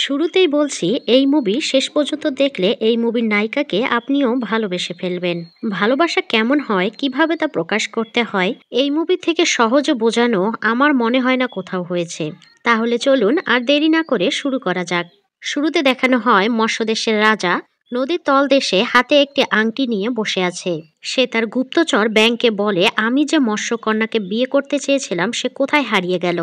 শুরুতেই বলছি, এই মুভি শেষ পর্যন্ত দেখলে এই মুভির নায়িকাকে আপনিও ভালোবেসে ফেলবেন। ভালোবাসা কেমন হয়, কিভাবে তা প্রকাশ করতে হয়, এই মুভি থেকে সহজে বোঝানো আমার মনে হয় না কোথাও হয়েছে। তাহলে চলুন আর দেরি না করে শুরু করা যাক। শুরুতে দেখানো হয় মৎস্যদেশের রাজা নদীর তলদেশে হাতে একটি আংটি নিয়ে বসে আছে। সে তার গুপ্তচর ব্যাংকে বলে, আমি যে মৎস্যকন্যাকে বিয়ে করতে চেয়েছিলাম সে কোথায় হারিয়ে গেল।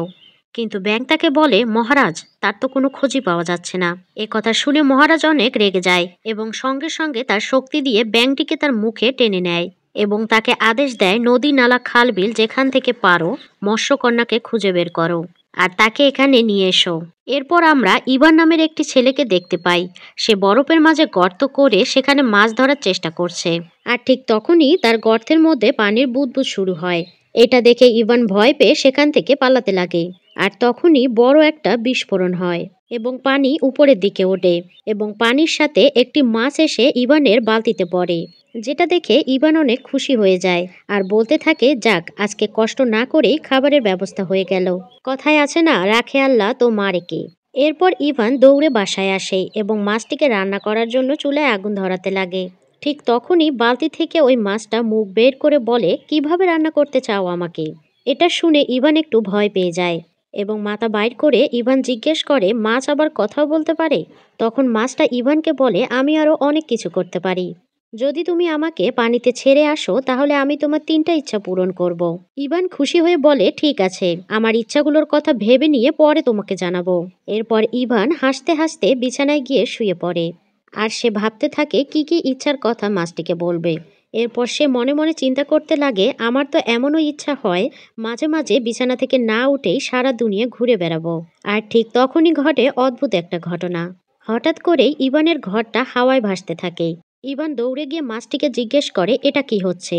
কিন্তু ব্যাংক তাকে বলে, মহারাজ তার তো কোনো খোঁজই পাওয়া যাচ্ছে না। এ কথা শুনে মহারাজ অনেক রেগে যায় এবং সঙ্গে সঙ্গে তার শক্তি দিয়ে ব্যাংকটিকে তার মুখে টেনে নেয় এবং তাকে আদেশ দেয়, নদী নালা খাল বিল যেখান থেকে পারো মৎস্যকন্যাকে খুঁজে বের করো আর তাকে এখানে নিয়ে এসো। এরপর আমরা ইভান নামের একটি ছেলেকে দেখতে পাই। সে বরফের মাঝে গর্ত করে সেখানে মাছ ধরার চেষ্টা করছে। আর ঠিক তখনই তার গর্তের মধ্যে পানির বুদবুদ শুরু হয়। এটা দেখে ইভান ভয় পেয়ে সেখান থেকে পালাতে লাগে। আর তখনই বড় একটা বিস্ফোরণ হয় এবং পানি উপরের দিকে ওঠে এবং পানির সাথে একটি মাছ এসে ইভানের বালতিতে পড়ে। যেটা দেখে ইভান অনেক খুশি হয়ে যায় আর বলতে থাকে, যাক, আজকে কষ্ট না করেই খাবারের ব্যবস্থা হয়ে গেল। কথায় আছে না, রাখে আল্লাহ তো মারে কে। এরপর ইভান দৌড়ে বাসায় আসে এবং মাছটিকে রান্না করার জন্য চুলায় আগুন ধরাতে লাগে। ঠিক তখনই বালতি থেকে ওই মাছটা মুখ বের করে বলে, কিভাবে রান্না করতে চাও আমাকে। এটা শুনে ইভান একটু ভয় পেয়ে যায় এবং মাথা বাইর করে ইভান জিজ্ঞেস করে, মাছ আবার কথাও বলতে পারে? তখন মাছটা ইভানকে বলে, আমি আরো অনেক কিছু করতে পারি। যদি তুমি আমাকে পানিতে ছেড়ে আসো তাহলে আমি তোমার 3টা ইচ্ছা পূরণ করব। ইভান খুশি হয়ে বলে, ঠিক আছে, আমার ইচ্ছাগুলোর কথা ভেবে নিয়ে পরে তোমাকে জানাবো। এরপর ইভান হাসতে হাসতে বিছানায় গিয়ে শুয়ে পড়ে আর সে ভাবতে থাকে কি কি ইচ্ছার কথা মাছটিকে বলবে। এরপর সে মনে মনে চিন্তা করতে লাগে, আমার তো এমনও ইচ্ছা হয় মাঝে মাঝে বিছানা থেকে না উঠেই সারা দুনিয়া ঘুরে বেড়াবো। আর ঠিক তখনই ঘটে অদ্ভুত একটা ঘটনা। হঠাৎ করেই ইভানের ঘরটা হাওয়ায় ভাসতে থাকে। ইভান দৌড়ে গিয়ে মাছটিকে জিজ্ঞেস করে, এটা কি হচ্ছে।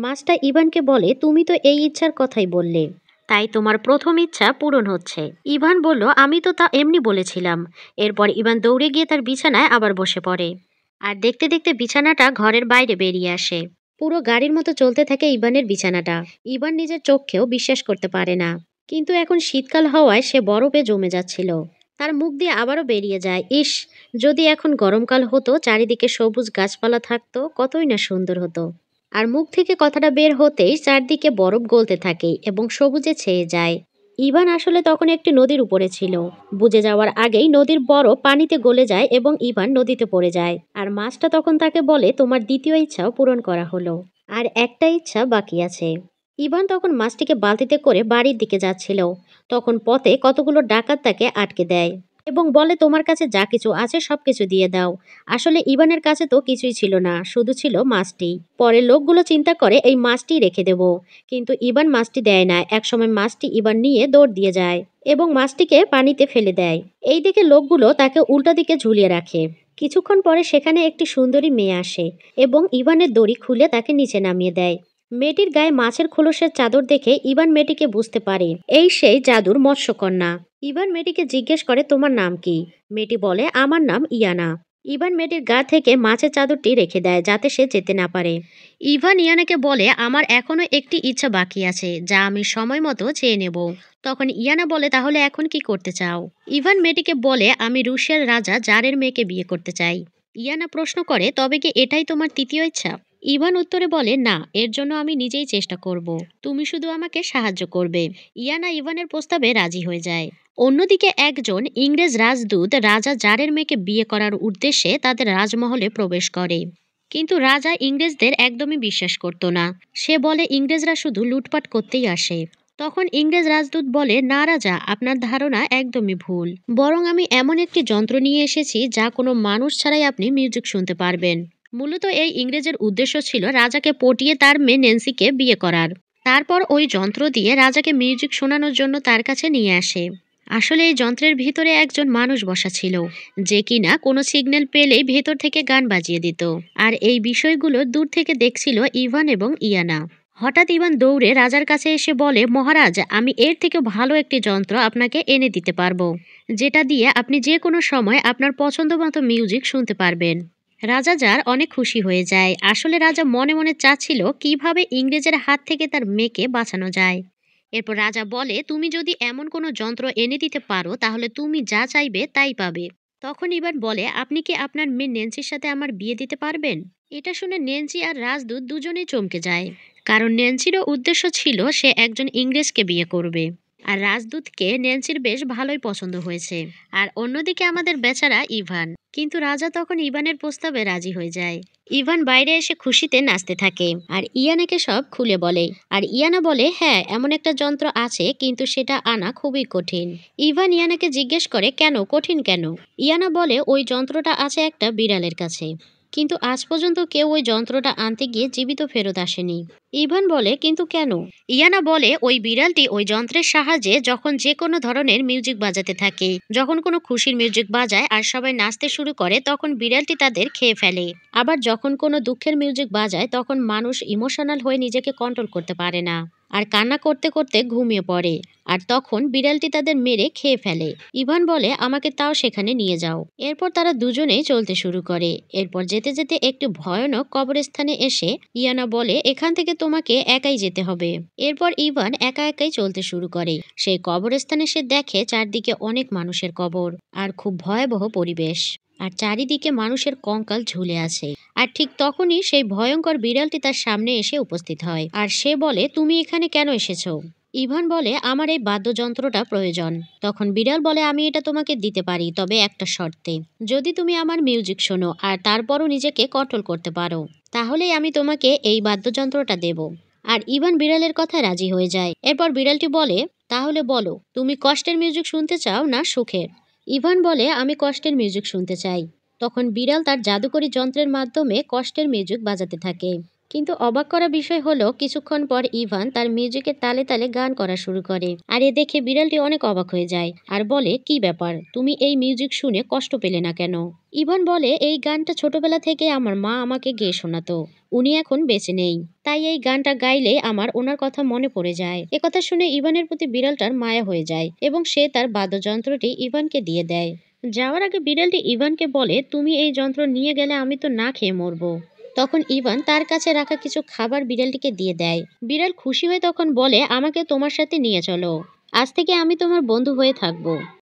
মাছটা ইভানকে বলে, তুমি তো এই ইচ্ছার কথাই বললে, তাই তোমার প্রথম ইচ্ছা পূরণ হচ্ছে। ইভান বলল, আমি তো তা এমনি বলেছিলাম। এরপর ইভান দৌড়ে গিয়ে তার বিছানায় আবার বসে পড়ে আর দেখতে দেখতে বিছানাটা ঘরের বাইরে বেরিয়ে আসে। পুরো গাড়ির মতো চলতে থাকে ইভানের বিছানাটা। ইভান নিজের চোখকেও বিশ্বাস করতে পারে না। কিন্তু এখন শীতকাল হওয়ায় সে বরফে জমে যাচ্ছিল। তার মুখ দিয়ে আবারও বেরিয়ে যায়, ইস, যদি এখন গরমকাল হতো, চারিদিকে সবুজ গাছপালা থাকতো, কতই না সুন্দর হতো। আর মুখ থেকে কথাটা বের হতেই চারদিকে বরফ গলতে থাকে এবং সবুজে ছেয়ে যায়। ইভান আসলে তখন একটি নদীর উপরে ছিল। বুঝে যাওয়ার আগেই নদীর বরফ পানিতে গলে যায় এবং ইভান নদীতে পড়ে যায়। আর মাছটা তখন তাকে বলে, তোমার দ্বিতীয় ইচ্ছাও পূরণ করা হলো, আর একটা ইচ্ছা বাকি আছে। ইভান তখন মাছটিকে বালতিতে করে বাড়ির দিকে যাচ্ছিল। তখন পথে কতগুলো ডাকাত তাকে আটকে দেয় এবং বলে, তোমার কাছে যা কিছু আছে সবকিছু দিয়ে দাও। আসলে ইভানের কাছে তো কিছুই ছিল না, শুধু ছিল মাছটি। পরে লোকগুলো চিন্তা করে এই মাছটি রেখে দেব, কিন্তু ইভান মাছটি দেয় না। একসময় মাছটি ইভান নিয়ে দৌড় দিয়ে যায় এবং মাছটিকে পানিতে ফেলে দেয়। এই দিকে লোকগুলো তাকে উল্টা দিকে ঝুলিয়ে রাখে। কিছুক্ষণ পরে সেখানে একটি সুন্দরী মেয়ে আসে এবং ইভানের দড়ি খুলে তাকে নিচে নামিয়ে দেয়। মেয়েটির গায়ে মাছের খোলসের চাদর দেখে ইভান মেয়েটিকে বুঝতে পারে এই সেই জাদুর মৎস্যকন্যা। ইভান মেয়েটিকে জিজ্ঞেস করে, তোমার নাম কি? মেয়েটি বলে, আমার নাম ইয়ানা। ইভান মেয়েটির গা থেকে মাছের চাদরটি রেখে দেয় যাতে সে যেতে না পারে। ইভান ইয়ানাকে বলে, আমার এখনো একটি ইচ্ছা বাকি আছে যা আমি সময় মতো চেয়ে নেব। তখন ইয়ানা বলে, তাহলে এখন কি করতে চাও? ইভান মেয়েটিকে বলে, আমি রুশিয়ার রাজা জারের মেয়েকে বিয়ে করতে চাই। ইয়ানা প্রশ্ন করে, তবে কি এটাই তোমার তৃতীয় ইচ্ছা? ইভান উত্তরে বলে, না, এর জন্য আমি নিজেই চেষ্টা করব। তুমি শুধু আমাকে সাহায্য করবে। ইয়ানা ইভানের প্রস্তাবে রাজি হয়ে যায়। অন্যদিকে একজন ইংরেজ রাজদূত রাজা জারের মেয়েকে বিয়ে করার উদ্দেশ্যে তাদের রাজমহলে প্রবেশ করে। কিন্তু রাজা ইংরেজদের একদমই বিশ্বাস করত না। সে বলে, ইংরেজরা শুধু লুটপাট করতেই আসে। তখন ইংরেজ রাজদূত বলে, না রাজা, আপনার ধারণা একদমই ভুল। বরং আমি এমন একটি যন্ত্র নিয়ে এসেছি যা কোনো মানুষ ছাড়াই আপনি মিউজিক শুনতে পারবেন। মূলত এই ইংরেজের উদ্দেশ্য ছিল রাজাকে পটিয়ে তার মেয়ে নেন্সিকে বিয়ে করার। তারপর ওই যন্ত্র দিয়ে রাজাকে মিউজিক শোনানোর জন্য তার কাছে নিয়ে আসে। আসলে এই যন্ত্রের ভিতরে একজন মানুষ বসা ছিল, যে কিনা কোনো সিগন্যাল পেলেই ভেতর থেকে গান বাজিয়ে দিত। আর এই বিষয়গুলো দূর থেকে দেখছিল ইভান এবং ইয়ানা। হঠাৎ ইভান দৌড়ে রাজার কাছে এসে বলে, মহারাজ, আমি এর থেকে ভালো একটি যন্ত্র আপনাকে এনে দিতে পারবো, যেটা দিয়ে আপনি যে কোনো সময় আপনার পছন্দ মতো মিউজিক শুনতে পারবেন। রাজা জার অনেক খুশি হয়ে যায়। আসলে রাজা মনে মনে চাচ্ছিল কিভাবে ইংরেজের হাত থেকে তার মেয়েকে বাঁচানো যায়। এরপর রাজা বলে, তুমি যদি এমন কোনো যন্ত্র এনে দিতে পারো তাহলে তুমি যা চাইবে তাই পাবে। তখন ইভান বলে, আপনি কি আপনার মেয়ে ন্যান্সির সাথে আমার বিয়ে দিতে পারবেন? এটা শুনে ন্যান্সি আর রাজদূত দুজনেই চমকে যায়। কারণ ন্যান্সিরও উদ্দেশ্য ছিল সে একজন ইংরেজকে বিয়ে করবে। আর রাজদূতকে ন্যান্সির বেশ ভালোই পছন্দ হয়েছে। আর অন্যদিকে আমাদের বেচারা ইভান, কিন্তু রাজা তখন ইভানের প্রস্তাবে রাজি হয়ে যায়। ইভান বাইরে এসে খুশিতে নাচতে থাকে আর ইয়ানাকে সব খুলে বলে। আর ইয়ানা বলে, হ্যাঁ, এমন একটা যন্ত্র আছে, কিন্তু সেটা আনা খুবই কঠিন। ইভান ইয়ানাকে জিজ্ঞেস করে, কেন কঠিন কেন? ইয়ানা বলে, ওই যন্ত্রটা আছে একটা বিড়ালের কাছে, কিন্তু আজ পর্যন্ত কেউ ওই যন্ত্রটা আনতে গিয়ে জীবিত ফেরত আসেনি। ইভান বলে, কিন্তু কেন? ইয়ানা বলে, ওই বিড়ালটি ওই যন্ত্রের সাহায্যে যখন যে কোনো ধরনের মিউজিক বাজাতে থাকে, যখন কোনো খুশির মিউজিক বাজায় আর সবাই নাচতে শুরু করে, তখন বিড়ালটি তাদের খেয়ে ফেলে। আবার যখন কোনো দুঃখের মিউজিক বাজায়, তখন মানুষ ইমোশনাল হয়ে নিজেকে কন্ট্রোল করতে পারে না আর কান্না করতে করতে ঘুমিয়ে পড়ে। আর তখন বিড়ালটি তাদের মেরে খেয়ে ফেলে। ইভান বলে, আমাকে তাও সেখানে নিয়ে যাও। এরপর তারা দুজনেই চলতে শুরু করে। এরপর যেতে যেতে একটি ভয়ানক কবরস্থানে এসে ইয়ানা বলে, এখান থেকে তোমাকে একাই যেতে হবে। এরপর ইভান একা একাই চলতে শুরু করে। সেই কবরস্থানে সে দেখে চারদিকে অনেক মানুষের কবর আর খুব ভয়াবহ পরিবেশ। আর চারিদিকে মানুষের কঙ্কাল ঝুলে আছে। আর ঠিক তখনই সেই ভয়ঙ্কর বিড়ালটি তার সামনে এসে উপস্থিত হয়। আর সে বলে, তুমি এখানে কেন এসেছো? ইভান বলে, আমার এই বাদ্যযন্ত্রটা প্রয়োজন। তখন বিড়াল বলে, আমি এটা তোমাকে দিতে পারি, তবে একটা শর্তে। যদি তুমি আমার মিউজিক শোনো আর তারপরও নিজেকে কন্ট্রোল করতে পারো, তাহলেই আমি তোমাকে এই বাদ্যযন্ত্রটা দেব। আর ইভান বিড়ালের কথায় রাজি হয়ে যায়। এরপর বিড়ালটি বলে, তাহলে বলো, তুমি কষ্টের মিউজিক শুনতে চাও না সুখের? ইভান বলে, আমি কষ্টের মিউজিক শুনতে চাই। তখন বিড়াল তার জাদুকরী যন্ত্রের মাধ্যমে কষ্টের মিউজিক বাজাতে থাকে। কিন্তু অবাক করা বিষয় হলো, কিছুক্ষণ পর ইভান তার মিউজিকের তালে তালে গান করা শুরু করে। আর এ দেখে বিড়ালটি অনেক অবাক হয়ে যায় আর বলে, কি ব্যাপার, তুমি এই মিউজিক শুনে কষ্ট পেলে না কেন? ইভান বলে, এই গানটা ছোটবেলা থেকে আমার মা আমাকে গেয়ে শোনাতো। উনি এখন বেঁচে নেই, তাই এই গানটা গাইলে আমার ওনার কথা মনে পড়ে যায়। একথা শুনে ইভানের প্রতি বিড়ালটার মায়া হয়ে যায় এবং সে তার বাদ্যযন্ত্রটি ইভানকে দিয়ে দেয়। যাওয়ার আগে বিড়ালটি ইভানকে বলে, তুমি এই যন্ত্র নিয়ে গেলে আমি তো না খেয়ে মরবো। তখন ইভান তার কাছে রাখা কিছু খাবার বিড়ালটিকে দিয়ে দেয়। বিড়াল খুশি হয়ে তখন বলে, আমাকে তোমার সাথে নিয়ে চলো, আজ থেকে আমি তোমার বন্ধু হয়ে থাকবো।